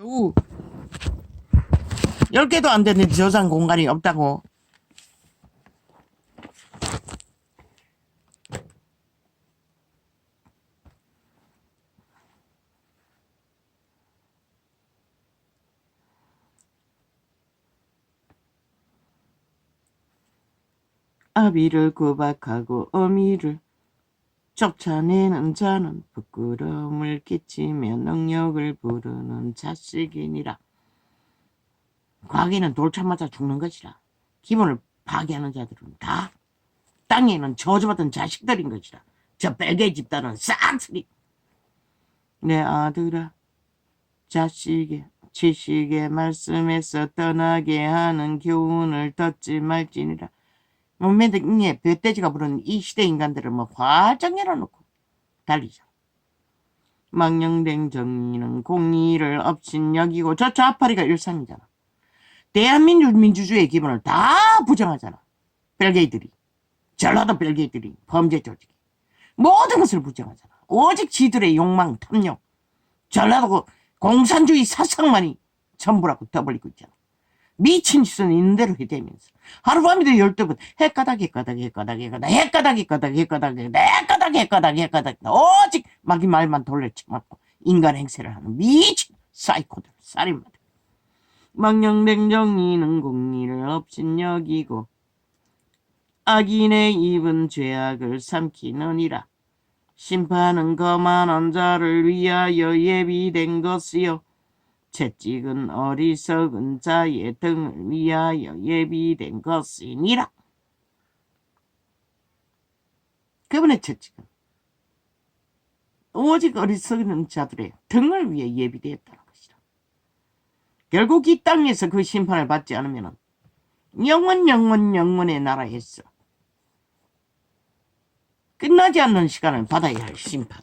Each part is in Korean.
오, 10개도 안 되는데 저장 공간이 없다고. 아비를 구박하고 어미를 쫓아내는 자는 부끄러움을 끼치며 능력을 부르는 자식이니라. 과거에는 돌 참맞아 죽는 것이라. 기본을 파괴하는 자들은 다 땅에는 저주받은 자식들인 것이라. 저 빨개 집단은 싹쓸이. 내 아들아, 자식의 지식의 말씀에서 떠나게 하는 교훈을 듣지 말지니라. 맨날 배돼지가 부르는 이 시대 인간들을 뭐 활짝 열어놓고 달리자. 망령된 정의는 공의를 업신여기고 저 좌파리가 일상이잖아. 대한민국 민주주의의 기본을 다 부정하잖아. 벨게이들이. 전라도 벨게이들이 범죄 조직이. 모든 것을 부정하잖아. 오직 지들의 욕망, 탐욕. 전라도 공산주의 사상만이 전부라고 떠벌리고 있잖아. 미친 짓은 있는 대로 해대면서 하루밤에도 12번 해가닥 오직 마기 말만 돌려쳐맞고 인간 행세를 하는 미친 사이코들, 살인마들. 망령된 정의는 공의를 업신여기고 악인의 입은 죄악을 삼키느니라. 심판은 거만한 자를 위하여 예비된 것이요 채찍은 어리석은 자의 등을 위하여 예비된 것이니라. 그분의 채찍은 오직 어리석은 자들의 등을 위해 예비되었다는 것이라. 결국 이 땅에서 그 심판을 받지 않으면 영원의 나라에서 끝나지 않는 시간을 받아야 할 심판.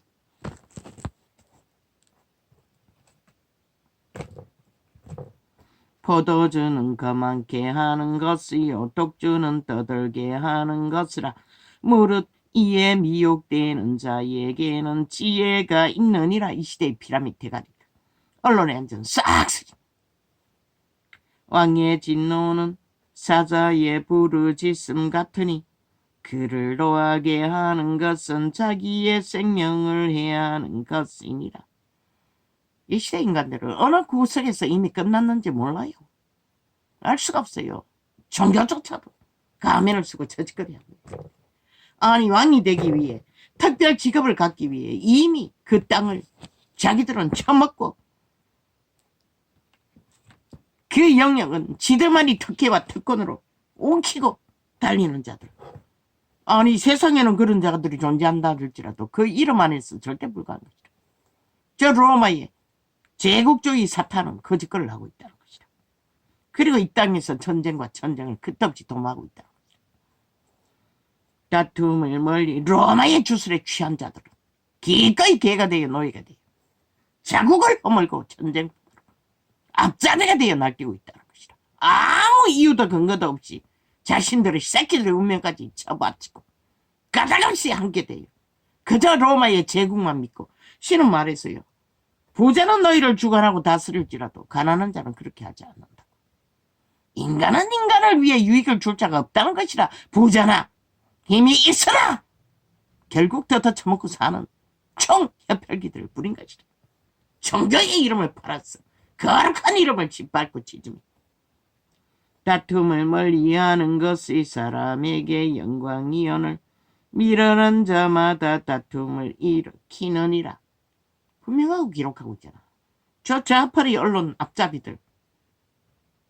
포도주는 거만케 하는 것이요 독주는 떠들게 하는 것이라. 무릇 이에 미혹되는 자에게는 지혜가 있느니라. 이 시대의 피라미드 대가리. 언론의 안전 싹쓸이. 왕의 진노는 사자의 부르짖음 같으니 그를 노하게 하는 것은 자기의 생명을 해하는 것이니라. 이 시대 인간들은 어느 구석에서 이미 끝났는지 몰라요. 알 수가 없어요. 종교조차도 가면을 쓰고 저짓거리 합니다. 아니 왕이 되기 위해 특별 직업을 갖기 위해 이미 그 땅을 자기들은 처먹고 그 영역은 지들만이 특혜와 특권으로 옮기고 달리는 자들. 아니 세상에는 그런 자들이 존재한다 할지라도 그 이름 안에서 절대 불가한 것이다. 저 로마의 제국주의 사탄은 거짓거리를 하고 있다는 것이다. 그리고 이 땅에서 전쟁과 전쟁을 끝없이 도모하고 있다는 것이다. 다툼을 멀리 로마의 주술에 취한 자들은 기꺼이 개가 되어 노예가 되어 자국을 허물고 전쟁 앞자리가 되어 날뛰고 있다는 것이다. 아무 이유도 근거도 없이 자신들의 새끼들의 운명까지 쳐바치고 까닭없이 함께 돼요. 그저 로마의 제국만 믿고 신은 말했어요. 부자는 너희를 주관하고 다스릴지라도 가난한 자는 그렇게 하지 않는다. 인간은 인간을 위해 유익을 줄 자가 없다는 것이라. 부자나 힘이 있으나 결국 더 처먹고 사는 총협혈기들을 부린 것이다. 종교의 이름을 팔았어. 거룩한 이름을 짓밟고 지짐. 다툼을 멀리하는 것이 사람에게 영광이오늘 미련한 자마다 다툼을 일으키느니라. 분명하고 기록하고 있잖아. 저 좌파리 언론 앞잡이들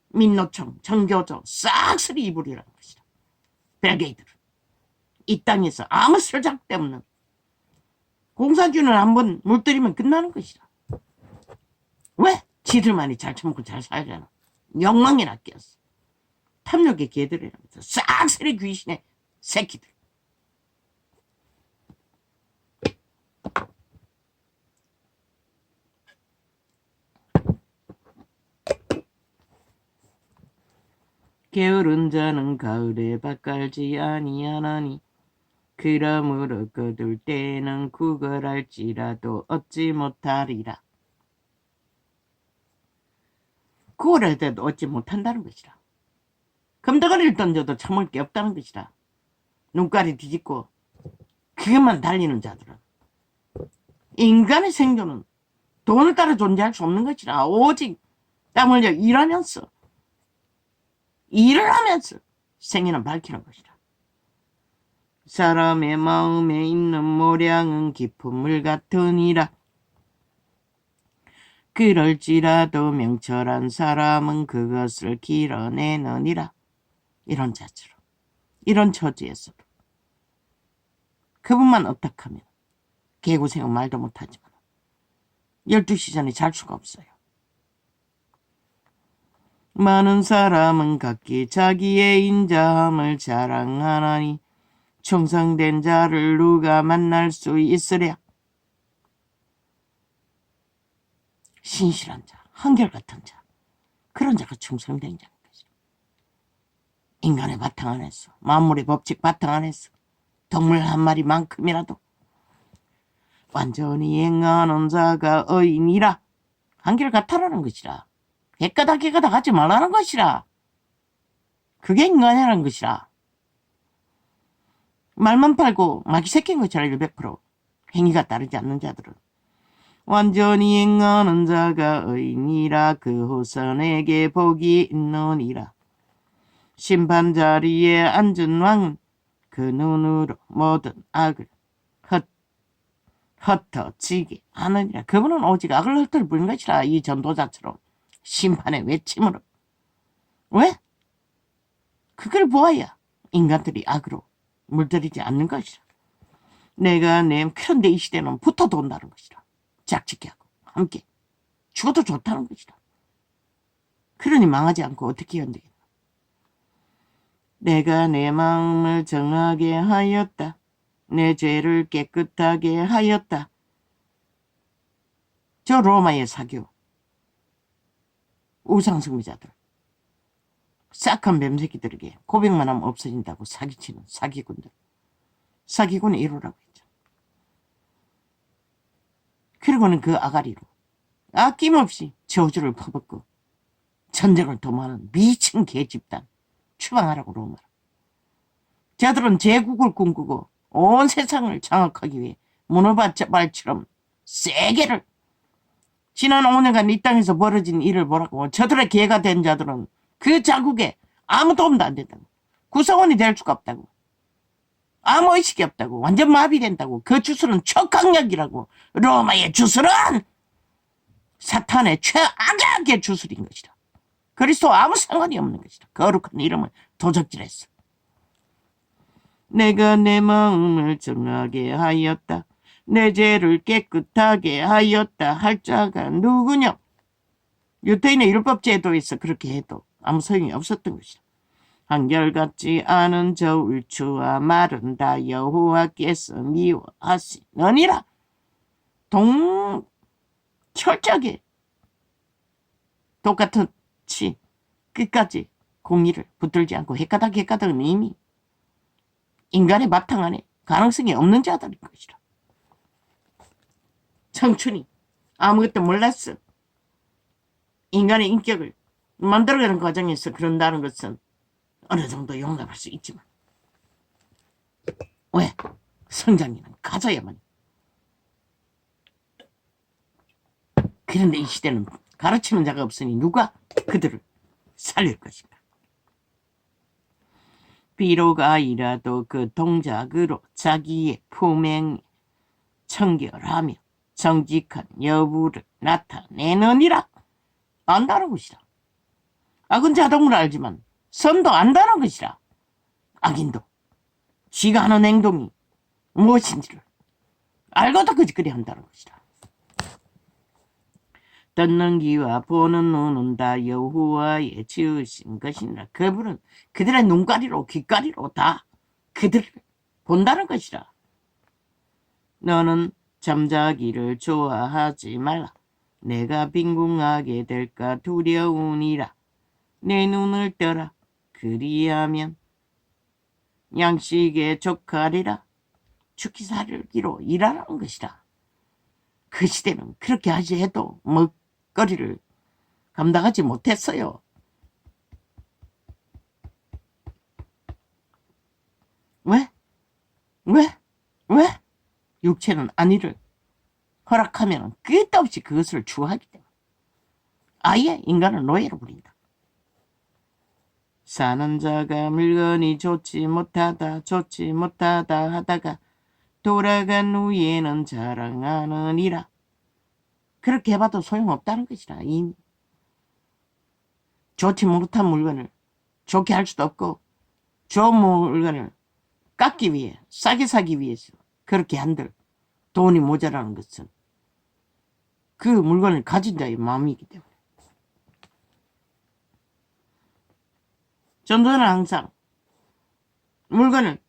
민노총, 정교조 싹쓸이 이불이라는 것이다. 벨게이들은 이 땅에서 아무 설작 없는 공산주의는 한번 물들이면 끝나는 것이다. 왜? 지들만이 잘 처먹고 잘 살잖아. 욕망이나 꼈어. 탐욕의 개들이라면서 싹쓸이 귀신의 새끼들. 게으른 자는 가을에 밭 갈지 아니하나니 그러므로 거둘 때에는 구걸할지라도 얻지 못하리라. 구워라 해도 얻지 못한다는 것이라. 금덩어리를 던져도 참을 게 없다는 것이라. 눈깔이 뒤집고 그것만 달리는 자들은 인간의 생존은 돈을 따라 존재할 수 없는 것이라. 오직 땀 흘려 일하면서 일을 하면서 생애는 밝히는 것이라. 사람의 마음에 있는 모량은 깊은 물 같으니라. 그럴지라도 명철한 사람은 그것을 길어내느니라. 이런 자체로, 이런 처지에서도 그분만 어떡하면 개고생은 말도 못하지만 12시 전에 잘 수가 없어요. 많은 사람은 각기 자기의 인자함을 자랑하나니 충성된 자를 누가 만날 수 있으랴. 신실한 자, 한결같은 자, 그런 자가 충성된 자인 것이죠. 인간의 바탕 안에서, 만물의 법칙 바탕 안에서 동물 한 마리만큼이라도 완전히 행하는 자가 의인이라. 한결같다라는 것이라. 개까닥 하지 말라는 것이라. 그게 인간이라는 것이라. 말만 팔고 마귀 새끼인 것이라. 100% 행위가 따르지 않는 자들은 완전히 행하는 자가 의인이라. 그 후손에게 복이 있느니라. 심판 자리에 앉은 왕은 그 눈으로 모든 악을 흩어지게 하느니라. 그분은 오직 악을 흩어버린 것이라. 이 전도자처럼 심판의 외침으로. 왜? 그걸 보아야 인간들이 악으로 물들이지 않는 것이라. 내가 그런데 이 시대는 붙어 돈다는 것이라. 짝짓기 하고 함께 죽어도 좋다는 것이라. 그러니 망하지 않고 어떻게 견디겠나. 내가 내 마음을 정하게 하였다. 내 죄를 깨끗하게 하였다. 저 로마의 사교 우상숭배자들, 싹한 뱀새끼들에게 고백만 하면 없어진다고 사기치는 사기꾼들, 사기꾼 1호라고 했죠. 그리고는 그 아가리로 아낌없이 저주를 퍼붓고 전쟁을 도모하는 미친 개집단 추방하라고 로마라. 저들은 제국을 꿈꾸고 온 세상을 장악하기 위해 문어발처럼 세게를 지난 5년간 이 땅에서 벌어진 일을 보라고. 저들의 기회가 된 자들은 그 자국에 아무 도움도 안 된다고. 구성원이 될 수가 없다고. 아무 의식이 없다고. 완전 마비된다고. 그 주술은 초강력이라고. 로마의 주술은 사탄의 최악의 주술인 것이다. 그리스도와 아무 상관이 없는 것이다. 거룩한 이름을 도적질했어. 내가 내 마음을 정하게 하였다. 내 죄를 깨끗하게 하였다 할 자가 누구냐. 유대인의 율법 제도에서 그렇게 해도 아무 소용이 없었던 것이다. 한결같지 않은 저 울추와 말은 다 여호와께서 미워하시느니라. 철저하게 똑같이 끝까지 공의를 붙들지 않고 헷가닥은 이미 인간의 바탕 안에 가능성이 없는 자들인 것이라. 청춘이 아무것도 몰랐어. 인간의 인격을 만들어가는 과정에서 그런다는 것은 어느 정도 용납할 수 있지만 왜? 성장기는 가져야만. 그런데 이 시대는 가르치는 자가 없으니 누가 그들을 살릴 것인가. 비록 아이라도 그 동작으로 자기의 품행 청결하며 정직한 여부를 나타내느니라. 안다는 것이라. 악은 자동으로 알지만 선도 안다는 것이라. 악인도 지가 하는 행동이 무엇인지를 알고도 그짓거리 한다는 것이라. 듣는 귀와 보는 눈은 다 여호와의 지으신 것이니라. 그분은 그들의 눈가리로 귓가리로 다 그들을 본다는 것이라. 너는 잠자기를 좋아하지 말라. 내가 빈궁하게 될까 두려우니라. 내 눈을 떠라. 그리하면 양식에 족하리라. 죽기 살기로 일하라는 것이라. 그 시대는 그렇게 하지 해도 먹거리를 감당하지 못했어요. 왜? 왜? 왜? 육체는 안위를 허락하면 끝도 없이 그것을 추구하기 때문에 아예 인간을 노예로 부린다. 사는 자가 물건이 좋지 못하다 하다가 돌아간 후에는 자랑하느니라. 그렇게 해봐도 소용없다는 것이라. 이미 좋지 못한 물건을 좋게 할 수도 없고 좋은 물건을 깎기 위해 싸게 사기 위해서 그렇게 한들 돈이 모자라는 것은 그 물건을 가진 자의 마음이기 때문에 전도는 항상 물건을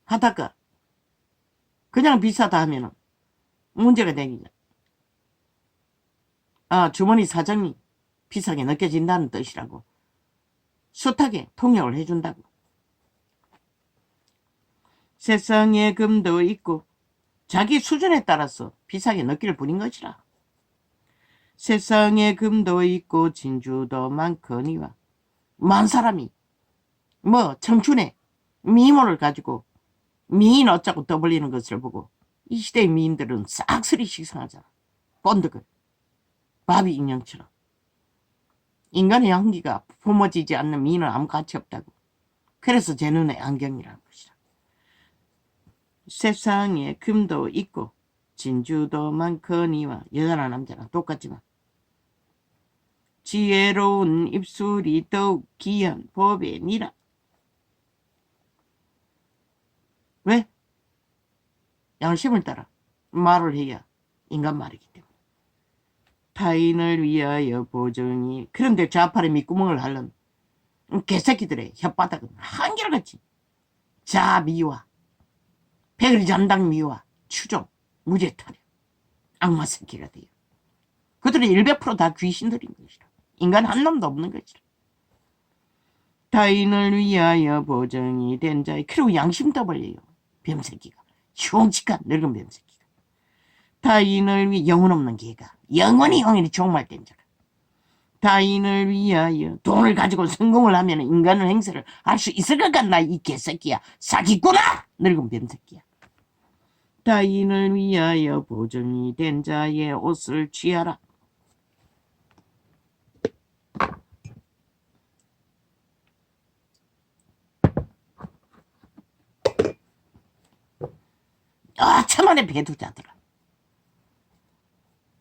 하다가 그냥 비싸다 하면 문제가 되니까 주머니 사정이 비싸게 느껴진다는 뜻이라고 숱하게 통역을 해준다고. 세상에 금도 있고 자기 수준에 따라서 비싸게 느낄 뿐인 것이라. 세상에 금도 있고 진주도 많거니와. 많은 사람이 청춘에 미모를 가지고 미인 어쩌고 떠벌리는 것을 보고 이 시대의 미인들은 싹쓸이 식상하잖아. 꼰득을 바비 인형처럼. 인간의 향기가 품어지지 않는 미인은 아무 가치 없다고. 그래서 제 눈에 안경이라는 것이라. 세상에 금도 있고 진주도 많거니와. 여자나 남자나 똑같지만 지혜로운 입술이 더욱 귀한 법이니라. 왜? 양심을 따라 말을 해야 인간 말이기 때문에. 타인을 위하여 보증이. 그런데 좌팔에 밑구멍을 핥는 개새끼들의 혓바닥은 한결같이 자미화, 백을 잔당 미화, 추종, 무죄타령, 악마 새끼가 돼요. 그들은 100%다 귀신들인 것이라. 인간 한 놈도 없는 것이라. 타인을 위하여 보증이 된 자의. 그리고 양심 떠벌려요. 뱀새끼가. 흉측한 늙은 뱀새끼가. 타인을 위해 영혼 없는 개가. 영원히 종말된 자라. 타인을 위하여 돈을 가지고 성공을 하면 인간의 행세를 할 수 있을 것 같나 이 개새끼야. 사기꾼아! 늙은 뱀새끼야. 타인을 위하여 보증이 된 자의 옷을 취하라. 천만의 배두자들아.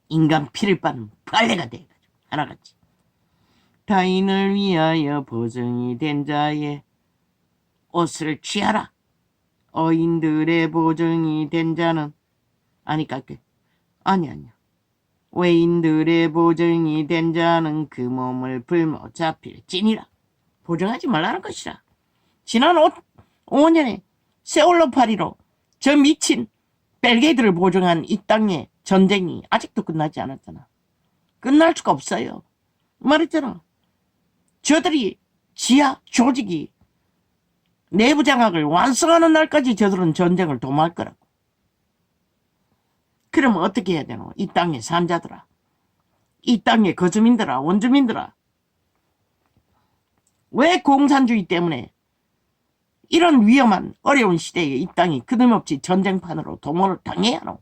인간 피를 빠는 빨래가 돼가지고 하나같이. 타인을 위하여 보증이 된 자의 옷을 취하라. 어인들의 보증이 된 자는 아니야. 외인들의 보증이 된 자는 그 몸을 불모 잡힐 찐이라. 보증하지 말라는 것이라. 지난 5년에 세월호 파리로 저 미친 벨게이들을 보증한 이 땅의 전쟁이 아직도 끝나지 않았잖아. 끝날 수가 없어요. 말했잖아. 저들이 지하 조직이 내부 장악을 완성하는 날까지 저들은 전쟁을 도모할 거라고. 그러면 어떻게 해야 되노? 이 땅의 산자들아, 이 땅의 거주민들아, 원주민들아, 왜 공산주의 때문에 이런 위험한 어려운 시대에 이 땅이 끊임없이 전쟁판으로 도모를 당해야 하노?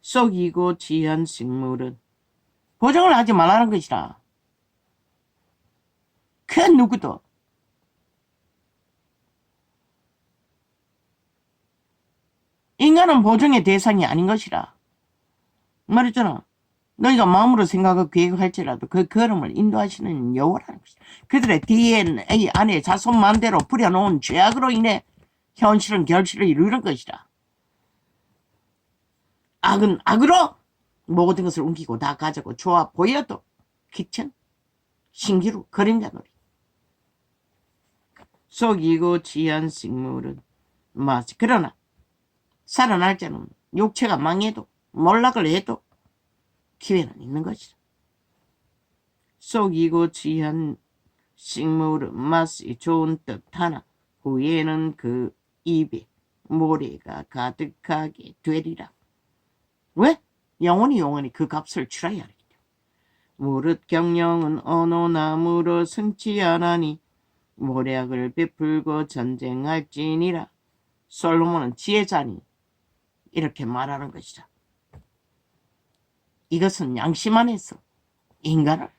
속이고 취한 식물은 보증을 하지 말라는 것이라. 그 누구도 인간은 보증의 대상이 아닌 것이라. 말했잖아. 너희가 마음으로 생각하고 계획할지라도 그 걸음을 인도하시는 여호와라는 것이다. 그들의 DNA 안에 자손만대로 부려놓은 죄악으로 인해 현실은 결실을 이루는 것이다. 악은 악으로 모든 것을 옮기고 다 가져고 좋아 보여도 귀천, 신기루, 그림자놀이. 속이고 취한 식물은 맛이. 그러나 살아날 자는 육체가 망해도 몰락을 해도 기회는 있는 것이다. 속이고 취한 식물은 맛이 좋은 듯 하나 후에는 그 입에 모래가 가득하게 되리라. 왜? 영원히 그 값을 치러야 하겠죠. 무릇 경영은 어느 나무로 승치 않으니 모략을 베풀고 전쟁할지니라. 솔로몬은 지혜자니 이렇게 말하는 것이다. 이것은 양심 안에서 인간을,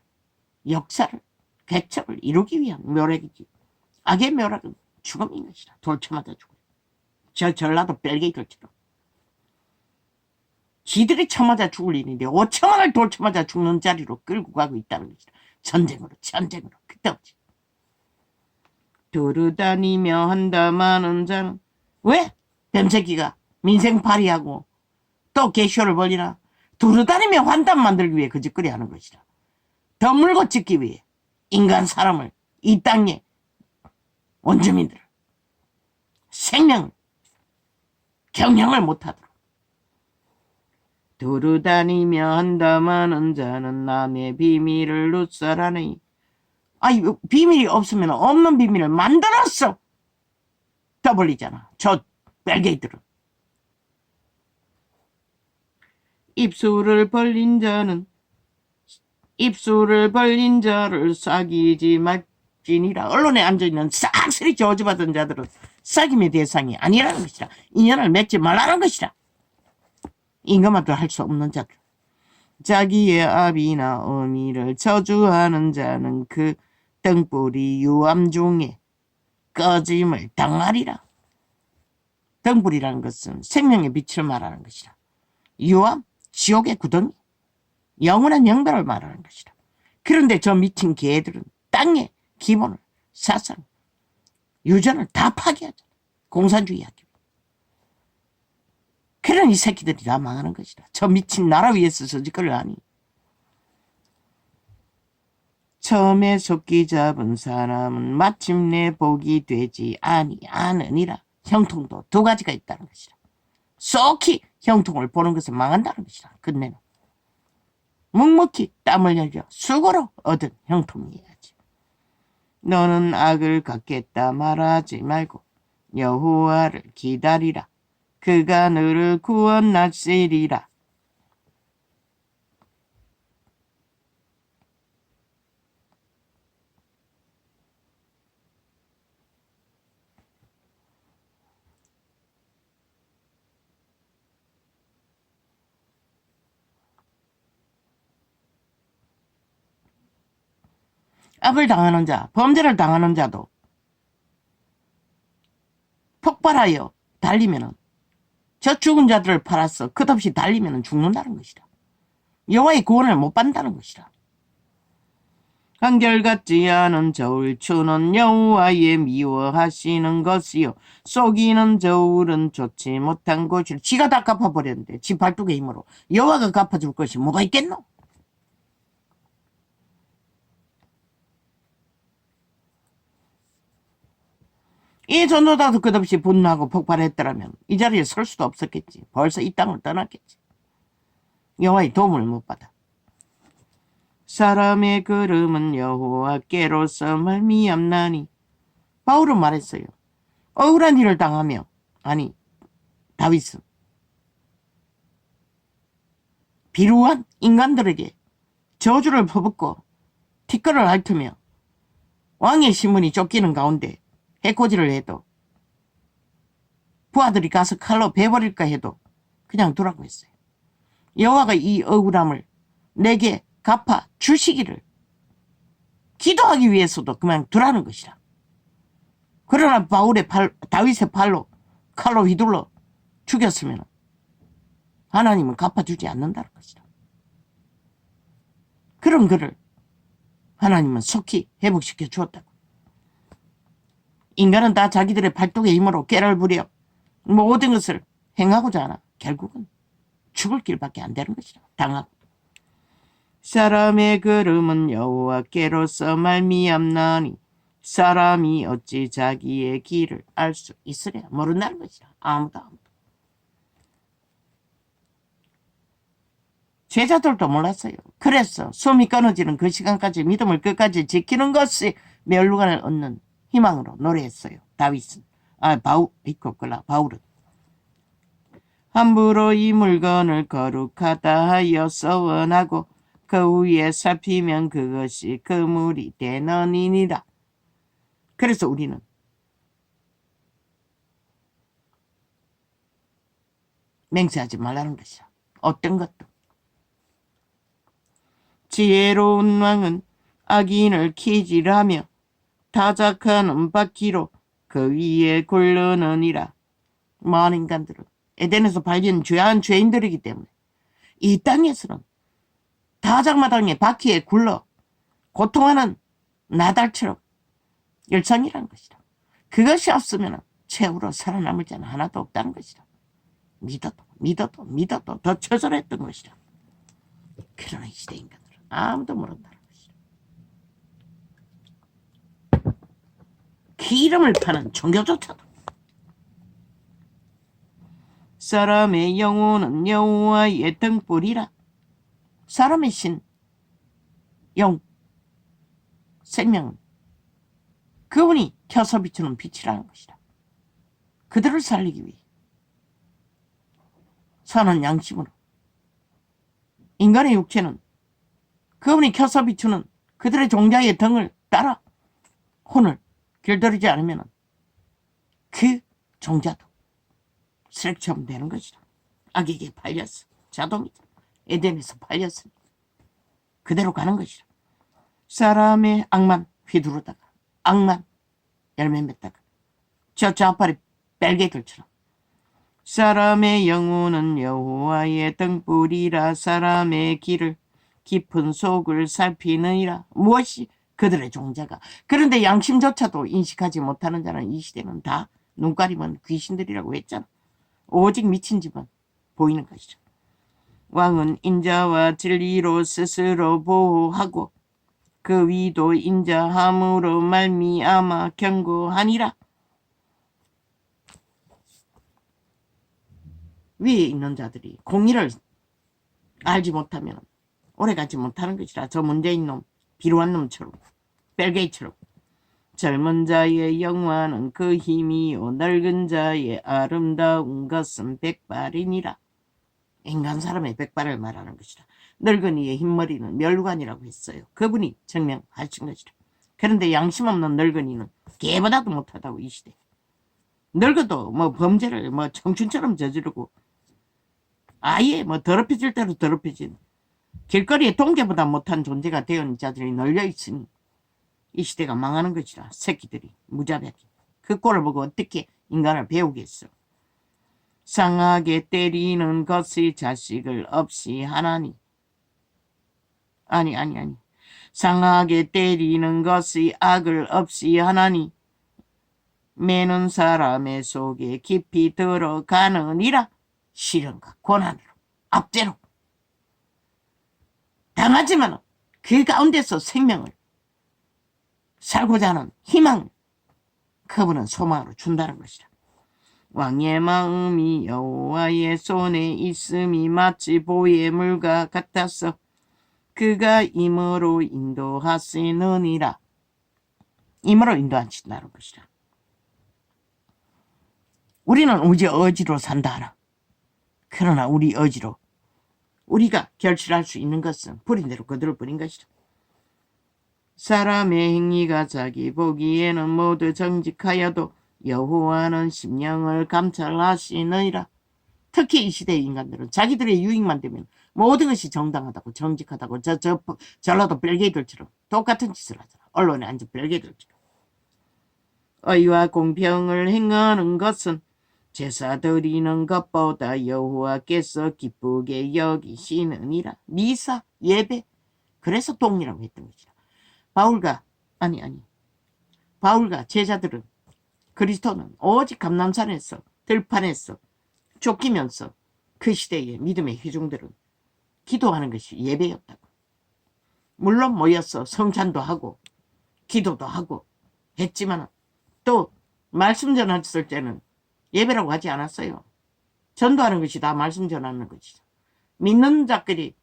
역사를, 개척을 이루기 위한 묘락이지. 악의 묘락은 죽음인 것이다. 돌쳐 맞아 죽어요. 저 전라도 벨게이들처럼. 지들이 쳐맞아 죽을 일인데 5천만을 돌쳐 맞아 죽는 자리로 끌고 가고 있다는 것이다. 전쟁으로 그때없이. 두루다니며 한다마는 자는 왜? 뱀새끼가 민생파리하고 또 개쇼를 벌리나? 두루다니며 환담 만들기 위해 그 짓거리 하는 것이다. 더 물고 찍기 위해 인간 사람을, 이 땅에 원주민들을 생명 경영을 못하도록. 두루다니며 한다마는 자는 남의 비밀을 누설하니. 아이, 비밀이 없으면 없는 비밀을 만들었어. 떠벌리잖아. 저 벨게이들은. 입술을 벌린 자를 사귀지 말지니라. 언론에 앉아있는 싹쓸이 저주받은 자들은 사귐의 대상이 아니라는 것이라. 인연을 맺지 말라는 것이라. 임금아도 할 수 없는 자들. 자기의 아비나 어미를 저주하는 자는 그 등불이 유암 중에 꺼짐을 당하리라. 등불이라는 것은 생명의 빛을 말하는 것이라. 유암, 지옥의 구덩이, 영원한 영달을 말하는 것이라. 그런데 저 미친 개들은 땅의 기본을, 사상, 유전을 다 파괴하잖아. 공산주의 하기. 그런 이 새끼들이 다 망하는 것이다. 저 미친 나라 위에서 저짓거리를 하니. 처음에 속기 잡은 사람은 마침내 복이 되지 않으니라. 형통도 두 가지가 있다는 것이다. 쏙히 형통을 보는 것은 망한다는 것이다. 끝내는. 묵묵히 땀을 흘려 수고로 얻은 형통이어야지. 너는 악을 갖겠다 말하지 말고 여호와를 기다리라. 그가 너를 구원하시리라. 악을 당하는 자, 범죄를 당하는 자도 폭발하여 달리면은 저 죽은 자들을 팔아서 끝없이 달리면 죽는다는 것이다. 여호와의 구원을 못 받는다는 것이다. 한결같지 않은 저울추는 여호와의 미워하시는 것이요 속이는 저울은 좋지 못한 것이요. 지가 다 갚아버렸는데 지 발뚝의 힘으로 여호와가 갚아줄 것이 뭐가 있겠노? 이 전도자도 끝없이 분노하고 폭발했더라면 이 자리에 설 수도 없었겠지. 벌써 이 땅을 떠났겠지. 여호와의 도움을 못 받아. 사람의 걸음은 여호와께로서 말미암나니. 바울은 말했어요. 억울한 일을 당하며, 아니 다윗은 비루한 인간들에게 저주를 퍼붓고 티끌을 핥으며 왕의 신분이 쫓기는 가운데 해코지를 해도 부하들이 가서 칼로 베버릴까 해도 그냥 두라고 했어요. 여호와가 이 억울함을 내게 갚아 주시기를 기도하기 위해서도 그냥 두라는 것이라. 그러나 다윗의 칼로 휘둘러 죽였으면 하나님은 갚아주지 않는다는 것이라. 그런 그를 하나님은 속히 회복시켜 주었다고. 인간은 다 자기들의 발톱의 힘으로 깨를 부려 모든 것을 행하고자 하나 결국은 죽을 길밖에 안 되는 것이라. 당하고. 사람의 걸음은 여호와께로서 말미암나니 사람이 어찌 자기의 길을 알 수 있으랴. 모른다는 것이라. 아무도. 제자들도 몰랐어요. 그래서 숨이 끊어지는 그 시간까지 믿음을 끝까지 지키는 것이 멸류관을 얻는 희망으로 노래했어요. 다윗은. 바울은. 함부로 이 물건을 거룩하다 하여 서원하고 그 위에 살피면 그것이 그물이 되느니라. 그래서 우리는 맹세하지 말라는 것이야. 어떤 것도. 지혜로운 왕은 악인을 키질하며 타작하는 바퀴로 그 위에 굴르느니라. 많은 인간들은 에덴에서 발견 죄한 죄인들이기 때문에 이 땅에서는 타작마당에 바퀴에 굴러 고통하는 나달처럼 열성이라는 것이다. 그것이 없으면 최후로 살아남을 자는 하나도 없다는 것이다. 믿어도 더 처절했던 것이다. 그러나 이 시대 인간들은 아무도 모른다는 것이다. 기름을 파는 종교조차도 사람의 영혼은 여호와의 등불이라. 사람의 신, 영, 생명은 그분이 켜서 비추는 빛이라는 것이다. 그들을 살리기 위해 선한 양심으로 인간의 육체는 그분이 켜서 비추는 그들의 종자의 등을 따라 혼을 길들이지 않으면 그 종자도 쓰레기처럼 되는 것이다. 악에게 팔렸어. 자동이다. 에덴에서 팔렸으니 그대로 가는 것이다. 사람의 악만 휘두르다가 악만 열매 맺다가 저 좌팔이 뺄개들처럼 사람의 영혼은 여호와의 등불이라. 사람의 길을 깊은 속을 살피느니라. 무엇이 그들의 종자가. 그런데 양심조차도 인식하지 못하는 자는 이 시대는 다 눈가리면 귀신들이라고 했잖아. 오직 미친 집은 보이는 것이죠. 왕은 인자와 진리로 스스로 보호하고 그 위도 인자함으로 말미암아 경고하니라. 위에 있는 자들이 공의를 알지 못하면 오래가지 못하는 것이라. 저 문제인 놈, 비루한 놈처럼, 벨게이처럼. 젊은 자의 영화는 그 힘이요 늙은 자의 아름다운 것은 백발이니라. 인간 사람의 백발을 말하는 것이라. 늙은이의 흰머리는 멸관이라고 했어요. 그분이 증명하신 것이라. 그런데 양심 없는 늙은이는 개보다도 못하다고. 이 시대 늙어도 뭐 범죄를 뭐 청춘처럼 저지르고 아예 뭐 더럽혀질 대로 더럽혀진 길거리에 동계보다 못한 존재가 되어있는 자들이 널려있으니 이 시대가 망하는 것이라. 새끼들이 무자비하게 그 꼴을 보고 어떻게 인간을 배우겠어. 상하게 때리는 것이 자식을 없이 하나니. 아니 상하게 때리는 것이 악을 없이 하나니 매는 사람의 속에 깊이 들어가느니라. 시련과 고난으로 압제로 당하지만 그 가운데서 생명을 살고자 하는 희망을 그분은 소망으로 준다는 것이라. 왕의 마음이 여호와의 손에 있음이 마치 보혜물과 같아서 그가 임으로 인도하시느니라. 임으로 인도하신다는 것이라. 우리는 우리 의지로 산다 하나. 그러나 우리 의지로 우리가 결실할 수 있는 것은 버린 대로 그대로 버린 것이라. 사람의 행위가 자기 보기에는 모두 정직하여도 여호와는 심령을 감찰하시느니라. 특히 이 시대의 인간들은 자기들의 유익만 되면 모든 것이 정당하다고 정직하다고 전라도 벨게이들처럼 똑같은 짓을 하잖아. 언론에 앉은 벨게이들처럼. 의와 공평을 행하는 것은 제사 드리는 것보다 여호와께서 기쁘게 여기시느니라. 미사, 예배. 그래서 똥이라고 했던 것이라. 바울과 제자들은 그리스도는 오직 감람산에서 들판에서 쫓기면서 그 시대의 믿음의 회중들은 기도하는 것이 예배였다고. 물론 모여서 성찬도 하고 기도도 하고 했지만 또 말씀 전했을 때는 예배라고 하지 않았어요. 전도하는 것이 다 말씀 전하는 것이죠. 믿는 자들이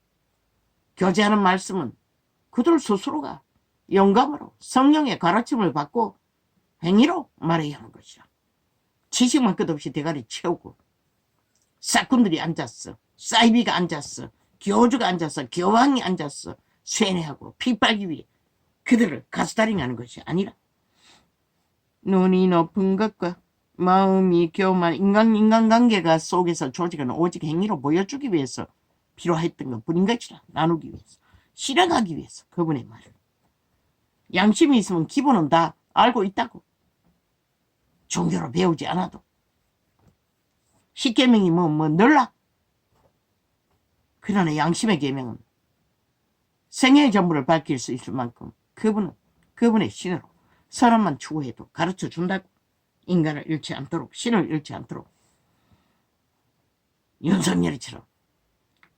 교제하는 말씀은 그들 스스로가 영감으로 성령의 가르침을 받고 행위로 말해야 하는 것이라. 지식만 끝없이 대가리 채우고 싹군들이 앉았어. 사이비가 앉았어. 교주가 앉았어. 교황이 앉았어. 쇠뇌하고 피 빨기 위해 그들을 가스다링하는 것이 아니라 눈이 높은 것과 마음이 교만 인간관계가 속에서 조직은 오직 행위로 보여주기 위해서 필요했던 것뿐인 것이라. 나누기 위해서, 실행하기 위해서. 그분의 말을 양심이 있으면 기본은 다 알고 있다고. 종교로 배우지 않아도. 십계명이 뭐 늘라. 그러나 양심의 계명은 생애의 전부를 밝힐 수 있을 만큼 그분의 신으로 사람만 추구해도 가르쳐 준다고. 인간을 잃지 않도록, 신을 잃지 않도록. 윤석열이처럼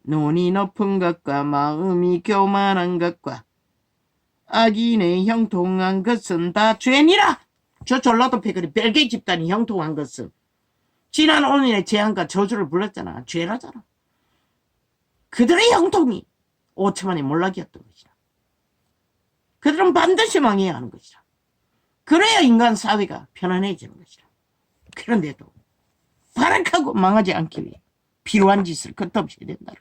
눈이 높은 것과 마음이 교만한 것과 악인의 형통한 것은 다 죄니라. 저 전라도 패거리 벨게 집단이 형통한 것은 지난 5년의 재앙과 저주를 불렀잖아. 죄라잖아. 그들의 형통이 5천만의 몰락이었던 것이다. 그들은 반드시 망해야 하는 것이다. 그래야 인간 사회가 편안해지는 것이다. 그런데도 발악하고 망하지 않기 위해 필요한 짓을 끝없이 해야 된다는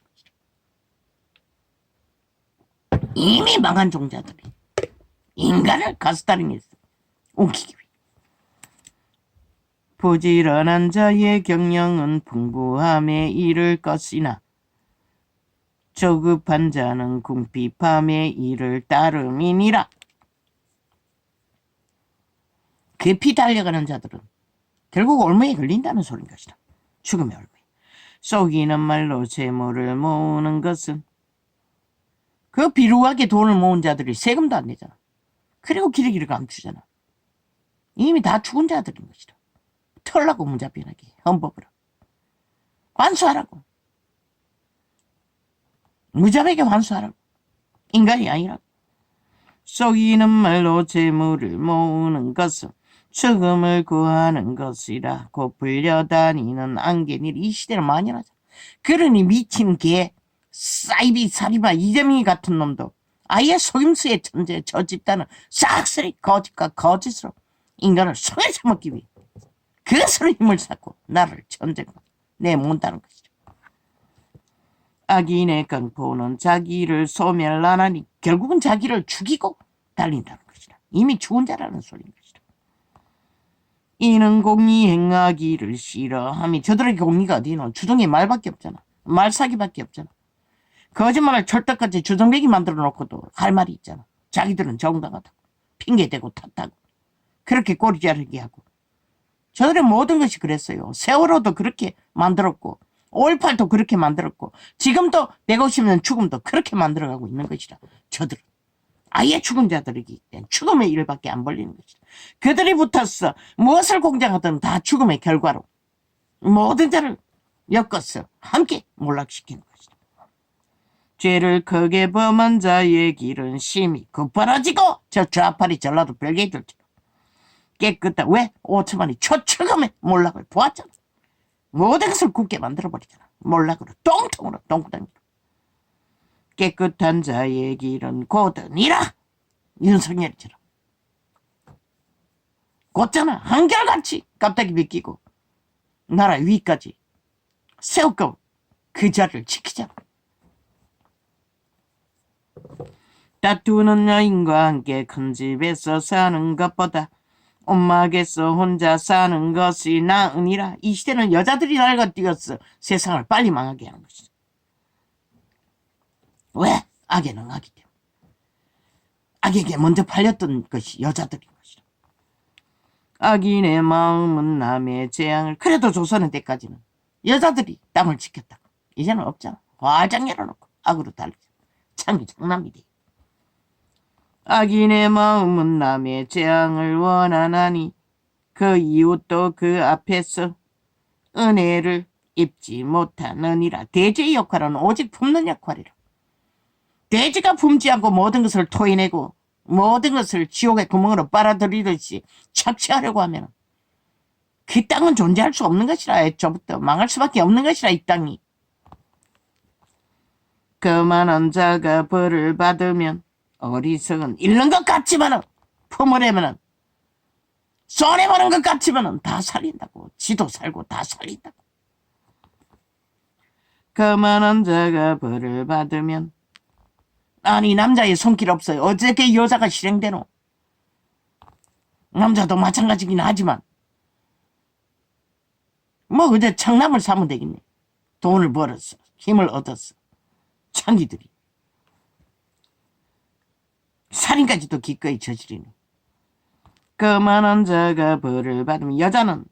것이다. 이미 망한 종자들이 인간을 가스다링해서 옮기기 위해. 부지런한 자의 경영은 풍부함에 이를 것이나 저급한 자는 궁핍함에 이를 따름이니라. 급히 달려가는 자들은 결국 올무에 걸린다는 소린 것이다. 죽음의 올무에. 속이는 말로 재물을 모으는 것은 그 비루하게 돈을 모은 자들이 세금도 안 내잖아. 그리고 감추잖아. 이미 다 죽은 자들인 것이다. 털라고 문자변하게 헌법으로 환수하라고. 무자백에 환수하라고. 인간이 아니라고. 속이는 말로 재물을 모으는 것은 죽음을 구하는 것이라. 곧 불려다니는 안개니. 이 시대를 만연하자. 그러니 미친 개 사이비 사리바 이재명이 같은 놈도 아예 속임수의 천재 저 집단은 싹쓸이 거짓과 거짓으로 인간을 속에서 먹기 위해 그것으로 힘을 쌓고 나를 전쟁과 내몬다는 것이죠. 악인의 강포는 자기를 소멸하나니 결국은 자기를 죽이고 달린다는 것이다. 이미 죽은 자라는 소리인 것이다. 이는 공의 행하기를 싫어함이. 저들에게 공의가 어디노? 주둥이 말밖에 없잖아. 말사기밖에 없잖아. 거짓말을 철떡같이 주둥배기 만들어 놓고도 할 말이 있잖아. 자기들은 정당하다고 핑계대고 탓하고 그렇게 꼬리 자르게 하고. 저들의 모든 것이 그랬어요. 세월호도 그렇게 만들었고 5.18도 그렇게 만들었고 지금도 150년 죽음도 그렇게 만들어가고 있는 것이라. 저들은 아예 죽은 자들이기 때문에 죽음의 일밖에 안 벌리는 것이다. 그들이 붙었어. 무엇을 공작하든 다 죽음의 결과로 모든 자를 엮었어. 함께 몰락시키는 것이다. 죄를 크게 범한 자의 길은 심히 급발라지고 저 좌팔이 전라도 별개들처럼 깨끗다. 왜? 5천만이 초추금의 몰락을 보았잖아. 모든 것을 굳게 만들어버리잖아. 몰락으로 똥통으로 똥구덩이로. 깨끗한 자의 길은 곧으니라. 윤석열처럼 곧잖아. 한결같이 깝다기 벗기고 나라 위까지 세우고 그 자리를 지키잖아. 다투는 여인과 함께 큰 집에서 사는 것보다 엄마에게서 혼자 사는 것이 나으니라. 이 시대는 여자들이 날아뛰었어. 세상을 빨리 망하게 하는 것이죠. 왜? 악에 능하기 때문에. 악에게 먼저 팔렸던 것이 여자들인 것이라. 악인의 마음은 남의 재앙을. 그래도 조선의 때까지는 여자들이 땅을 지켰다. 이제는 없잖아. 화장 열어놓고 악으로 달리죠. 참이 장남이 돼. 악인의 마음은 남의 재앙을 원하나니 그 이웃도 그 앞에서 은혜를 입지 못하느니라. 돼지의 역할은 오직 품는 역할이라. 돼지가 품지 않고 모든 것을 토해내고 모든 것을 지옥의 구멍으로 빨아들이듯이 착취하려고 하면 그 땅은 존재할 수 없는 것이라. 애초부터 망할 수밖에 없는 것이라. 이 땅이. 그만한 자가 벌을 받으면 어리석은 잃는 것 같지만은 품으려면은 손해보는 것 같지만은 다 살린다고. 지도 살고 다 살린다고. 그만한 자가 벌을 받으면 아니 남자의 손길 없어요. 어떻게 여자가 실행되노? 남자도 마찬가지긴 하지만 뭐 그저 청남을 사면 되겠네. 돈을 벌었어. 힘을 얻었어. 창기들이. 살인까지도 기꺼이 저지르네. 그만한 자가 벌을 받으면 여자는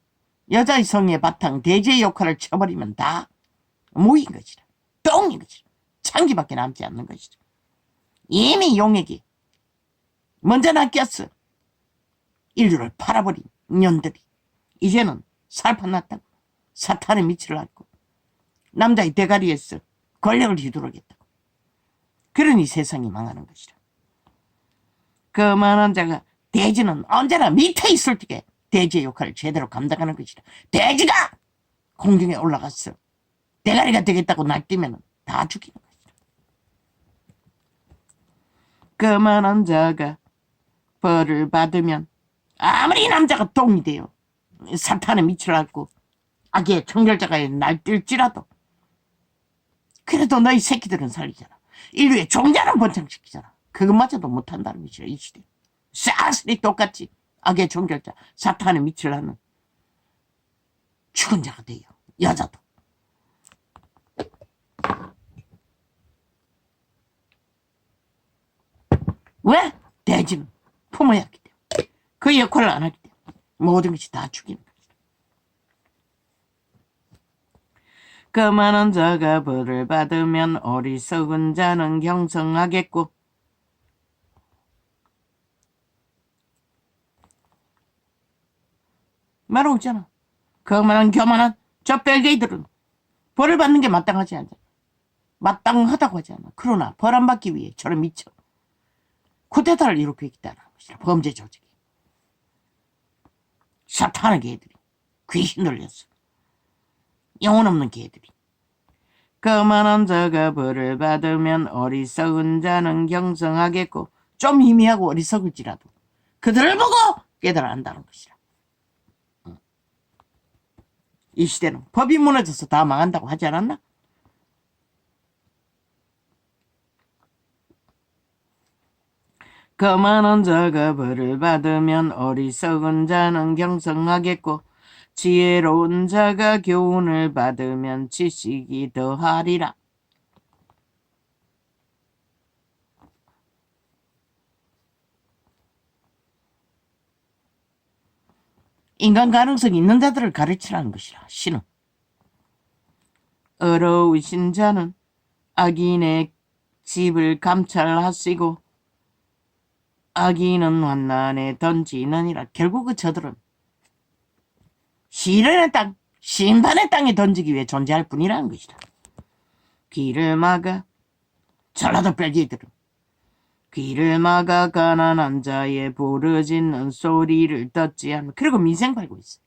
여자의 성의 바탕 대제의 역할을 쳐버리면 다 무인 것이라. 똥인 것이라. 창기밖에 남지 않는 것이라. 이미 용액이 먼저 낚였어. 인류를 팔아버린 년들이 이제는 살판났다고 사탄의 미치를 앓고 남자의 대가리에서 권력을 휘두르겠다고. 그러니 세상이 망하는 것이라. 그만한 자가 대지는 언제나 밑에 있을 적에 대지의 역할을 제대로 감당하는 것이라. 대지가 공중에 올라갔어. 대가리가 되겠다고 날뛰면 다 죽이는 것이라. 그만한 자가 벌을 받으면 아무리 남자가 똥이 돼요. 사탄의 밑을 앓고 악의 청결자가 날뛸지라도 그래도 너희 새끼들은 살리잖아. 인류의 종자는 번창시키잖아. 그것마저도 못한다는 것이라. 이 시대 싹쓸이 똑같이 악의 종결자 사탄의 밑을 앓는 죽은 자가 돼요. 여자도. 왜? 대지는 품어야 하기 때문에. 그 역할을 안 하기 때문에 모든 것이 다 죽이는 거지. 그만한 자가 벌을 받으면 어리석은 자는 경성하겠고 말하고 있잖아. 그만한 교만한 저 뺄개이들은 벌을 받는 게 마땅하지 않아. 마땅하다고 하지 않아. 그러나 벌 안 받기 위해 저를 미쳐 쿠데타를 일으키고 있다는 것이라. 범죄 조직이. 사탄의 개들이 귀신 들렸어. 영혼 없는 개들이. 그만한 자가 벌을 받으면 어리석은 자는 경성하겠고 좀 희미하고 어리석을지라도 그들을 보고 깨달아 안다는 것이라. 이 시대는 법이 무너져서 다 망한다고 하지 않았나? 그만한 자가 벌을 받으면 어리석은 자는 경성하겠고 지혜로운 자가 교훈을 받으면 지식이 더하리라. 인간 가능성이 있는 자들을 가르치라는 것이라. 신은 어려우신 자는 악인의 집을 감찰하시고 악인은 환난에 던지느니라. 결국 저들은 시련의 땅, 심판의 땅에 던지기 위해 존재할 뿐이라는 것이다. 길을 막아 전라도 뺄기들은 귀를 막아 가난한 자의 부르짖는 소리를 듣지 않으면 그리고 민생 팔고 있어.